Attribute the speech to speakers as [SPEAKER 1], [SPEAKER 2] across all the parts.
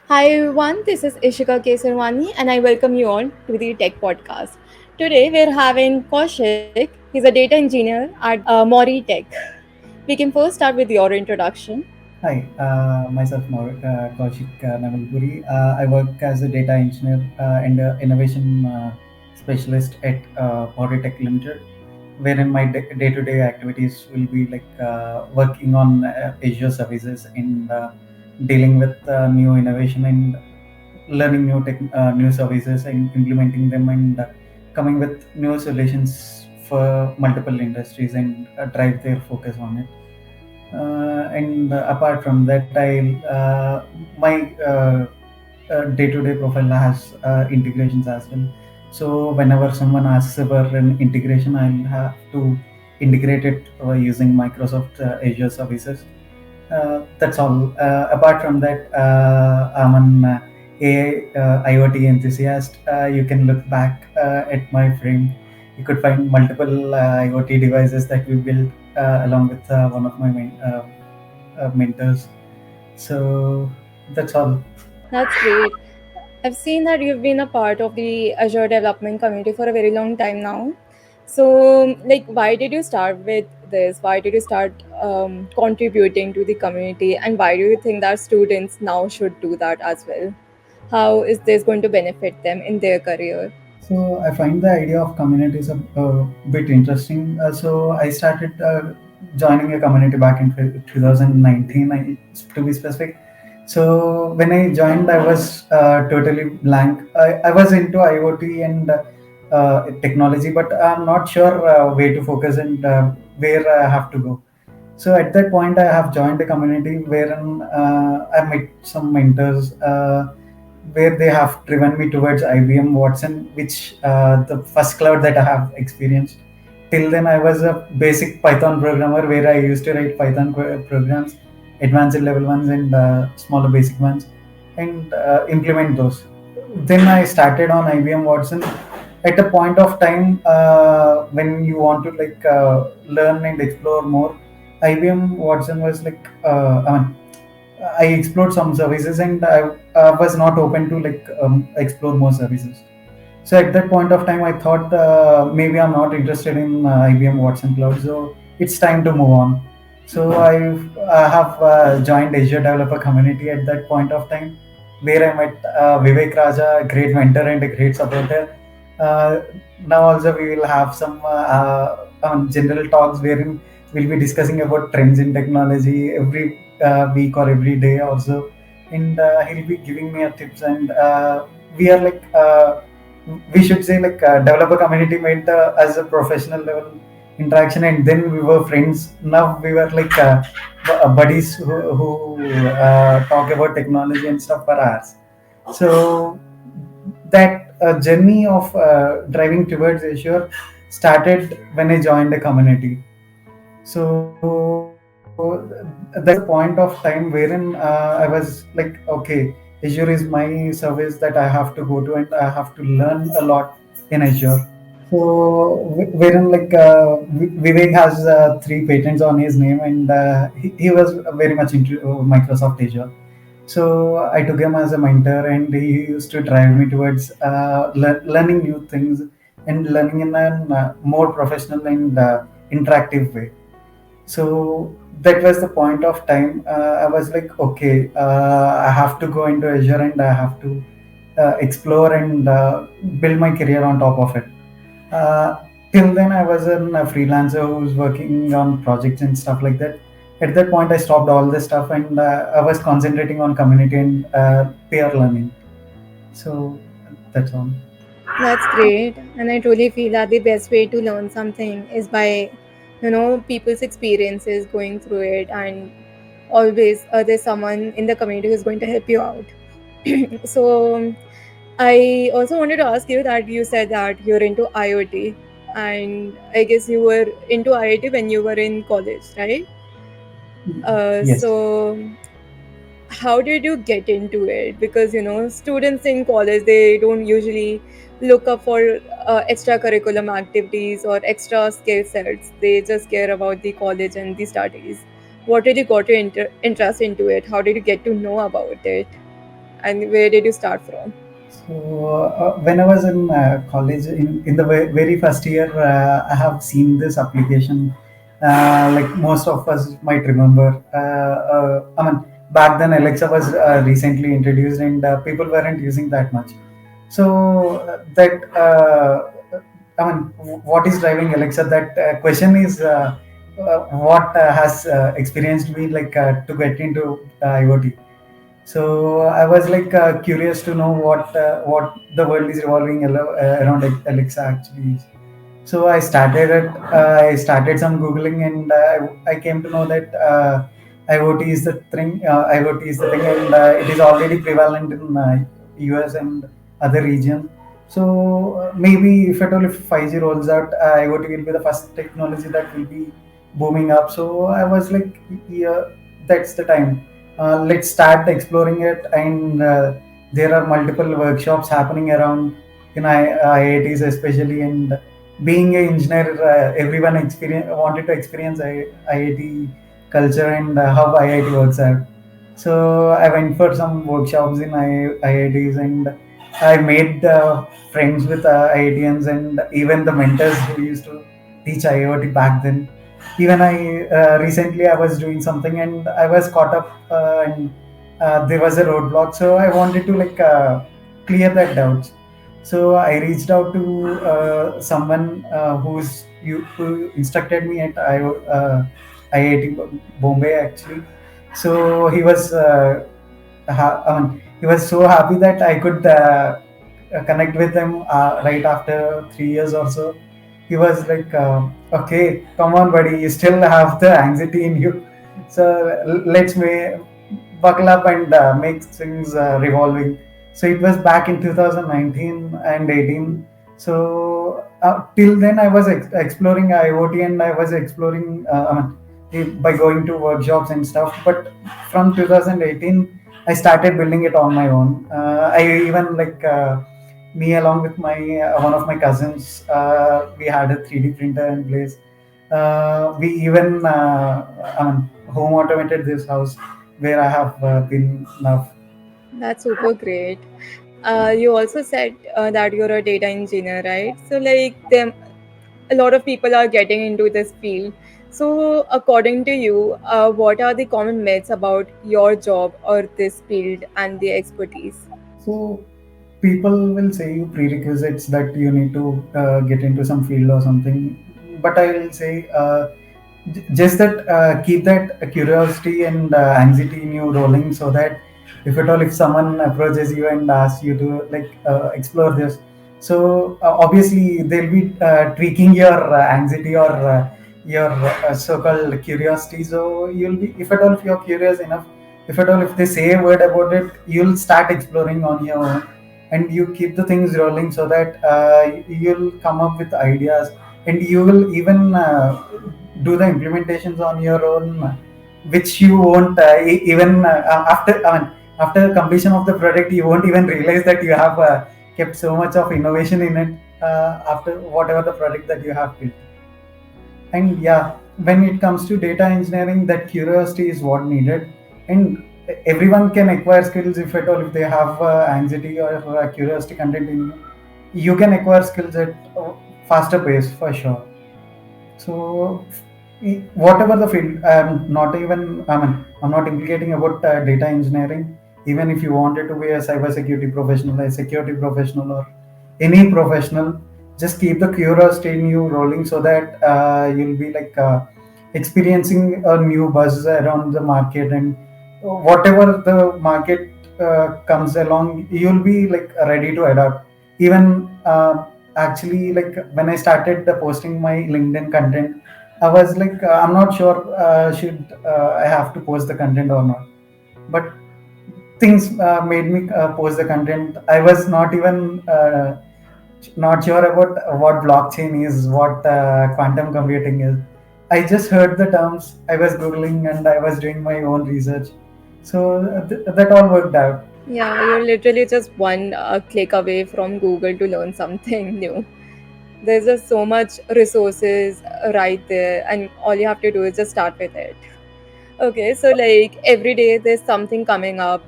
[SPEAKER 1] Hi everyone, this is Ishika Kesarwani and I welcome you all to the Tech Podcast. Today we're having Koushik, he's a data engineer at MOURI Tech. We can first start with your introduction.
[SPEAKER 2] Hi, myself Koushik Nemalapuri. I work as a data engineer and innovation specialist at MOURI Tech Limited, wherein my day-to-day activities will be like working on Azure services and dealing with new innovation and learning new services and implementing them and coming with new solutions for multiple industries and drive their focus on it. And apart from that, my day-to-day profile has integrations as well. So whenever someone asks about an integration, I'll have to integrate it using Microsoft Azure services. That's all. Apart from that, I'm an AI IoT enthusiast. You can look back at my frame. You could find multiple IoT devices that we built along with one of my mentors. So that's all.
[SPEAKER 1] That's great. I've seen that you've been a part of the Azure development community for a very long time now. So, why did you start with this? Why did you start contributing to the community? And why do you think that students now should do that as well? How is this going to benefit them in their career?
[SPEAKER 2] So I find the idea of communities a bit interesting. So I started joining a community back in 2019, to be specific. So when I joined, I was totally blank. I was into IoT and technology, but I'm not sure where to focus and where I have to go. So at that point, I have joined a community wherein I met some mentors. Where they have driven me towards IBM Watson, which the first cloud that I have experienced. Till then, I was a basic Python programmer where I used to write Python programs, advanced level ones and smaller basic ones, and implement those. Then I started on IBM Watson. At a point of time when you want to learn and explore more, IBM Watson was I explored some services and I was not open to explore more services. So at that point of time, I thought maybe I'm not interested in IBM Watson Cloud, so it's time to move on. So I have joined Azure Developer Community at that point of time, where I met Vivek Raja, a great mentor and a great supporter. Uh, Now also we will have some general talks wherein we'll be discussing about trends in technology every week or every day also, and he'll be giving me a tips and we are we should say developer community made as a professional level interaction and then we were friends. Now we were buddies who talk about technology and stuff for hours. So that journey of driving towards Azure started when I joined the community. So that's the point of time wherein I was like, okay, Azure is my service that I have to go to and I have to learn a lot in Azure. So, wherein Vivek has three patents on his name, and he was very much into Microsoft Azure. So I took him as a mentor, and he used to drive me towards learning new things and learning in a more professional and interactive way. So that was the point of time. I was like, okay, I have to go into Azure and I have to explore and build my career on top of it. Till then, I was a freelancer who was working on projects and stuff like that. At that point, I stopped all this stuff and I was concentrating on community and peer learning. So that's all.
[SPEAKER 1] That's great. And I truly feel that the best way to learn something is by, people's experiences going through it. And always there's someone in the community who's going to help you out. So I also wanted to ask you that you said that you're into IoT. And I guess you were into IoT when you were in college, right?
[SPEAKER 2] Yes.
[SPEAKER 1] So how did you get into it? Because students in college, they don't usually look up for extracurriculum activities or extra skill sets. They just care about the college and the studies. What did you got your interest into it? How did you get to know about it? And where did you start from?
[SPEAKER 2] So when I was in college, in the very first year, I have seen this application. Like most of us might remember. I mean, back then Alexa was recently introduced, and people weren't using that much. So I mean, what is driving Alexa? That question is what has experienced me like to get into IoT. So I was like curious to know what the world is revolving around Alexa actually is. So I started some googling, and I came to know that IoT is the thing. IoT is the thing, and it is already prevalent in US and other regions. So maybe if at all if 5G rolls out, IoT will be the first technology that will be booming up. So I was like, yeah, that's the time. Let's start exploring it, and there are multiple workshops happening around in IITs especially, and being an engineer, everyone wanted to experience IIT culture and how IIT works out. So I went for some workshops in IITs, and I made friends with IITians and even the mentors who used to teach IoT back then. Even I recently I was doing something and I was caught up, and there was a roadblock, so I wanted to like clear that doubt. So I reached out to someone who instructed me at IIT Bombay actually. So he was so happy that I could connect with him right after 3 years or so. He was like, "Okay, come on, buddy, you still have the anxiety in you, so let's buckle up and make things revolving." So it was back in 2019 and 18. So till then, I was exploring IoT, and I was exploring by going to workshops and stuff. But from 2018, I started building it on my own. I even like me along with my one of my cousins. We had a 3D printer in place. We even home automated this house where I have been now.
[SPEAKER 1] That's super great. You also said that you're a data engineer, right? So, like, a lot of people are getting into this field. So, according to you, what are the common myths about your job or this field and the expertise?
[SPEAKER 2] So people will say you prerequisites that you need to get into some field or something, but I will say just that keep that curiosity and anxiety in you rolling, so that if at all if someone approaches you and asks you to like explore this, so obviously they'll be tweaking your anxiety or your so-called curiosity. So you'll be, if at all if you're curious enough, if at all if they say a word about it, you'll start exploring on your own, and you keep the things rolling, so that you'll come up with ideas, and you will even do the implementations on your own, which you won't even after completion of the product, you won't even realize that you have kept so much of innovation in it after whatever the product that you have built. And yeah, when it comes to data engineering, that curiosity is what needed, and everyone can acquire skills if at all if they have anxiety or curiosity content in you. You can acquire skills at faster pace for sure. So, whatever the field, I'm not implicating about data engineering. Even if you wanted to be a cybersecurity professional, a security professional, or any professional, just keep the curiosity in you rolling, so that you'll be like experiencing a new buzz around the market, and whatever the market comes along, you'll be like ready to adapt. Even actually, like when I started the posting my LinkedIn content, I was like, I'm not sure should I have to post the content or not. But things made me post the content. I was not sure about what blockchain is, what quantum computing is. I just heard the terms. I was googling and I was doing my own research. So that all worked out.
[SPEAKER 1] Yeah, you're literally just one click away from Google to learn something new. There's just so much resources right there, and all you have to do is just start with it. Okay, so like every day there's something coming up.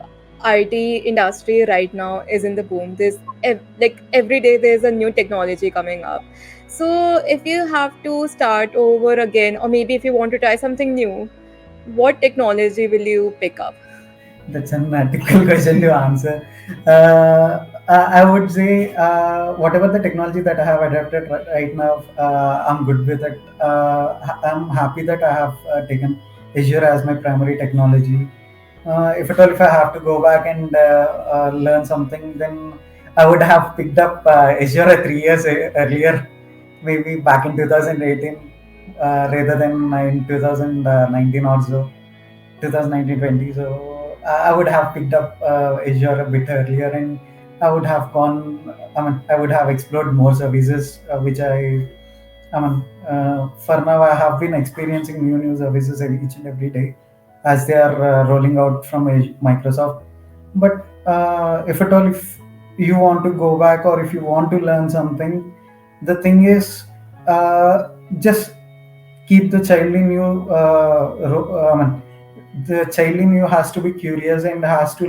[SPEAKER 1] IT industry right now is in the boom. Like every day there's a new technology coming up. So if you have to start over again, or maybe if you want to try something new, what technology will you pick up?
[SPEAKER 2] That's an difficult question to answer. I would say whatever the technology that I have adapted right now, I'm good with it. I'm happy that I have taken Azure as my primary technology. If at all, if I have to go back and learn something, then I would have picked up Azure 3 years earlier, maybe back in 2018, rather than in 2019 or so. 2019-20. So I would have picked up Azure a bit earlier, and I would have gone. I mean, I would have explored more services, which I mean, for now I have been experiencing new services each and every day as they are rolling out from Microsoft. But if at all, if you want to go back or if you want to learn something, the thing is, just keep the child in you. I mean, the child in you has to be curious and has to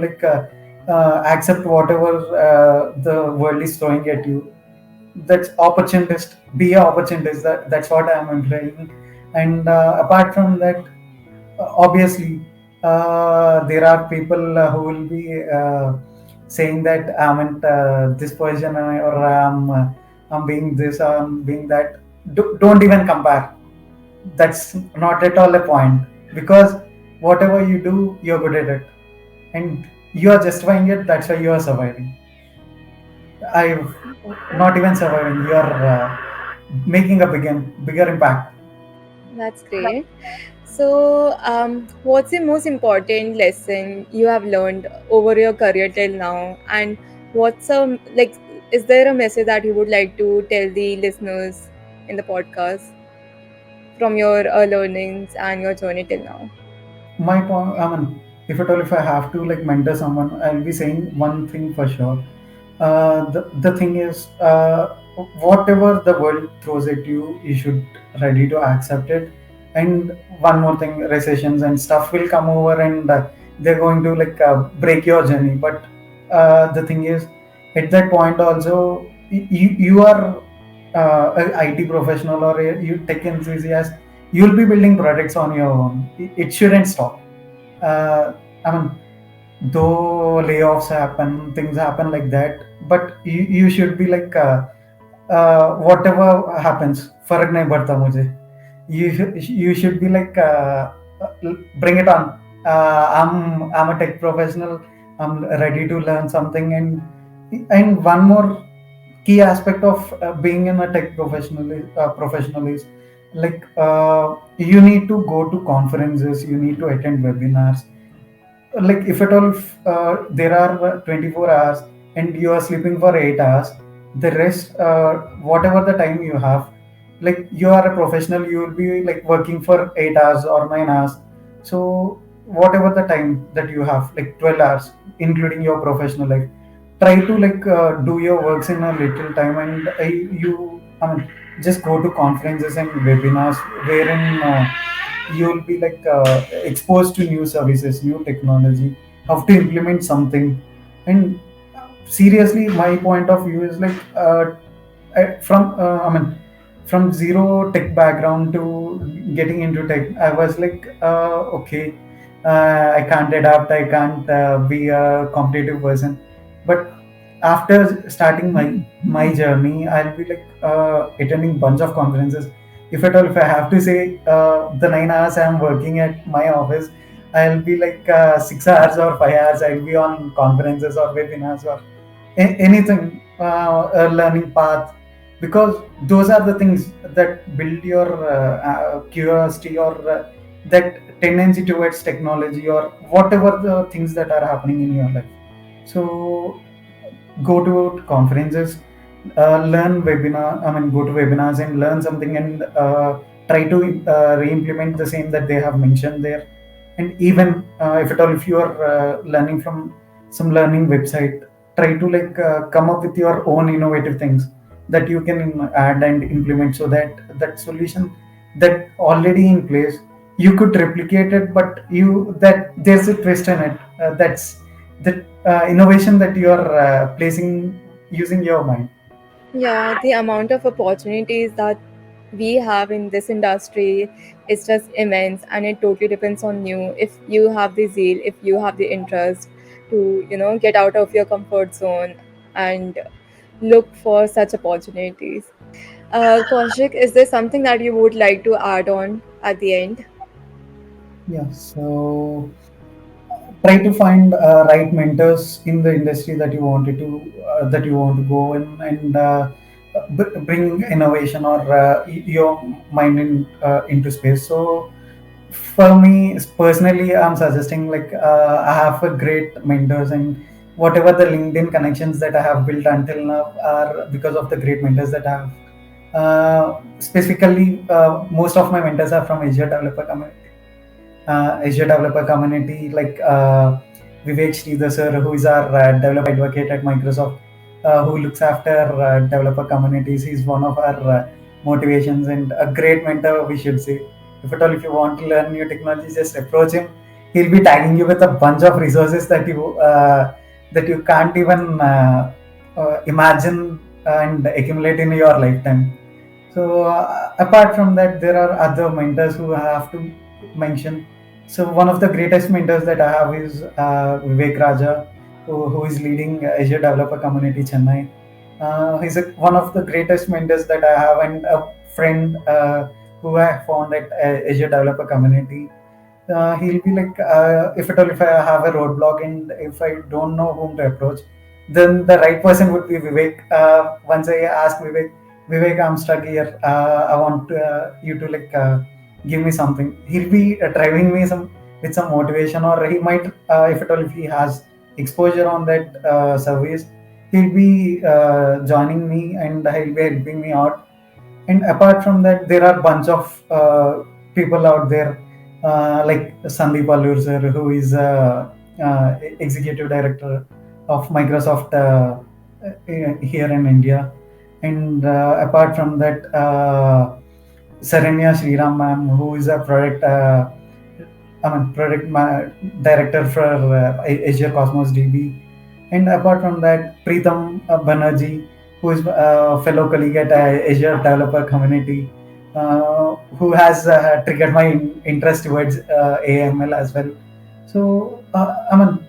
[SPEAKER 2] accept whatever the world is throwing at you. That's opportunist. Be a opportunist. That's what I'm implying. And apart from that, obviously, there are people who will be saying that I'm in this position or I'm being this, I'm being that. Don't even compare. That's not at all a point, because whatever you do, you're good at it, and you are justifying it. That's why you are surviving. I not even surviving. You are making a bigger impact.
[SPEAKER 1] That's great. So, what's the most important lesson you have learned over your career till now? And what's like, is there a message that you would like to tell the listeners in the podcast from your learnings and your journey till now?
[SPEAKER 2] My point, I mean, if at all, if I have to like mentor someone, I'll be saying one thing for sure. The thing is, whatever the world throws at you, you should ready to accept it. And one more thing, recessions and stuff will come over, and they're going to break your journey. But the thing is, at that point also, you are a IT professional or you tech enthusiast. You'll be building products on your own. It shouldn't stop. I mean, though layoffs happen, things happen like that, but you should be whatever happens, फर्क नहीं पड़ता मुझे. You should be bring it on. I'm a tech professional. I'm ready to learn something, and one more key aspect of being in a tech professional is you need to go to conferences, you need to attend webinars. Like if at all there are 24 hours and you are sleeping for 8 hours, the rest whatever the time you have, like you are a professional, you will be like working for 8 hours or 9 hours. So whatever the time that you have, like 12 hours including your professional life, try to do your works in a little time, and I mean, just go to conferences and webinars wherein you'll be exposed to new services, new technology, how to implement something. And seriously, my point of view is I mean, from zero tech background to getting into tech, I was okay, I can't adapt, I can't be a competitive person. But after starting my journey, I'll be attending bunch of conferences. If at all, if I have to say, the 9 hours I'm working at my office, I'll be 6 hours or 5 hours I'll be on conferences or webinars or anything, a learning path, because those are the things that build your curiosity or that tendency towards technology or whatever the things that are happening in your life. So go to conferences, learn webinar. I mean, go to webinars and learn something, and try to re-implement the same that they have mentioned there. And even if at all, if you are learning from some learning website, try to come up with your own innovative things that you can add and implement, so that that solution that already in place, you could replicate it, but you that there's a twist in it. That's the innovation that you are placing using your mind.
[SPEAKER 1] Yeah, the amount of opportunities that we have in this industry is just immense, and it totally depends on you. If you have the zeal, if you have the interest to, get out of your comfort zone and look for such opportunities. Kaushik, is there something that you would like to add on at the end?
[SPEAKER 2] Yeah. So try to find right mentors in the industry that you want to go in, and bring innovation or your mind into space. So for me personally, I'm suggesting like I have a great mentors, and whatever the LinkedIn connections that I have built until now are because of the great mentors that I have. Specifically, most of my mentors are from Azure Developer Community, like Vivek Sridhar sir, who is our developer advocate at Microsoft, who looks after developer communities. He's one of our motivations and a great mentor, we should say. If at all, if you want to learn new technology, just approach him. He'll be tagging you with a bunch of resources that you can't even imagine and accumulate in your lifetime. So apart from that, there are other mentors who I have to mention. So one of the greatest mentors that I have is Vivek Raja, who is leading Azure Developer Community Chennai. He's one of the greatest mentors that I have, and a friend who I found at Azure Developer Community. He'll be like, if at all, if I have a roadblock and if I don't know whom to approach, then the right person would be Vivek. Once I ask Vivek, I'm stuck here. I want you to like give me something. He'll be driving me some with some motivation, or he might, if at all, if he has exposure on that service, he'll be joining me and he'll be helping me out. And apart from that, there are bunch of people out there like Sandeep Allur sir, who is executive director of Microsoft here in India. And apart from that, Saranya Sriram ma'am, who is a director for Azure Cosmos DB. And apart from that, Preetham Banerjee, who is a fellow colleague at Azure Developer Community, who has triggered my interest towards AML as well. So,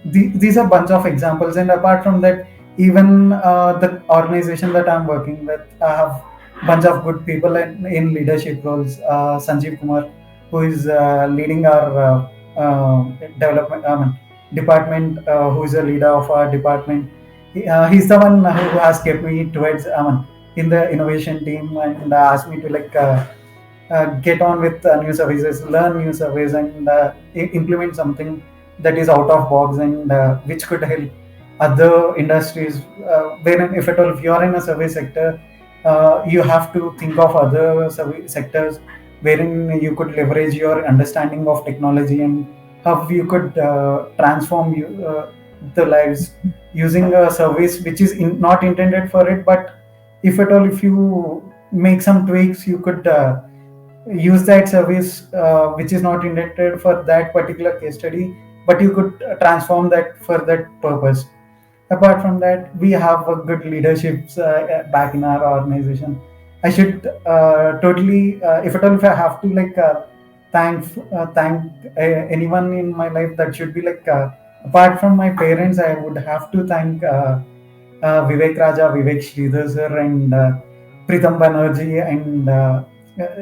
[SPEAKER 2] these are bunch of examples. And apart from that, even the organization that I'm working with, I have bunch of good people in leadership roles. Sanjeev Kumar, who is leading our development department, who is a leader of our department. He's the one who has kept me towards in the innovation team, and asked me to like get on with new services, learn new services, and implement something that is out of box, and which could help other industries. Wherein, if at all, if you are in a service sector, you have to think of other service sectors wherein you could leverage your understanding of technology, and how you could transform the lives using a service which is not intended for it, but if at all, if you make some tweaks, you could use that service which is not intended for that particular case study, but you could transform that for that purpose. Apart from that, we have a good leaderships back in our organization. I should totally, if at all, if I have to like thank anyone in my life, that should be like apart from my parents, I would have to thank Vivek Raja, Vivek Sridhar sir, and Pritam Banerjee, and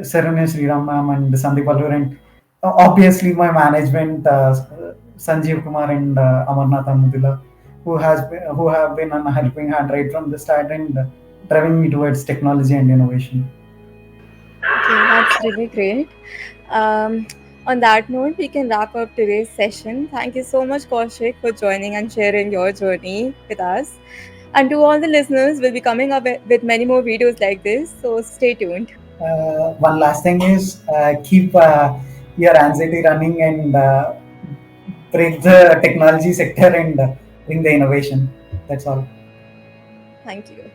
[SPEAKER 2] Saranya Sriram ma'am, and Sandeep Allur, and obviously my management, Sanjeev Kumar and Amarnath Amudila, who have been on a helping hand right from the start, and driving me towards technology and innovation.
[SPEAKER 1] Okay, that's really great. Um, on that note, we can wrap up today's session. Thank you so much, Kaushik, for joining and sharing your journey with us. And to all the listeners, we'll be coming up with many more videos like this, so stay tuned.
[SPEAKER 2] One last thing is keep your anxiety running, and break the technology sector, and bring the innovation. That's all.
[SPEAKER 1] Thank you.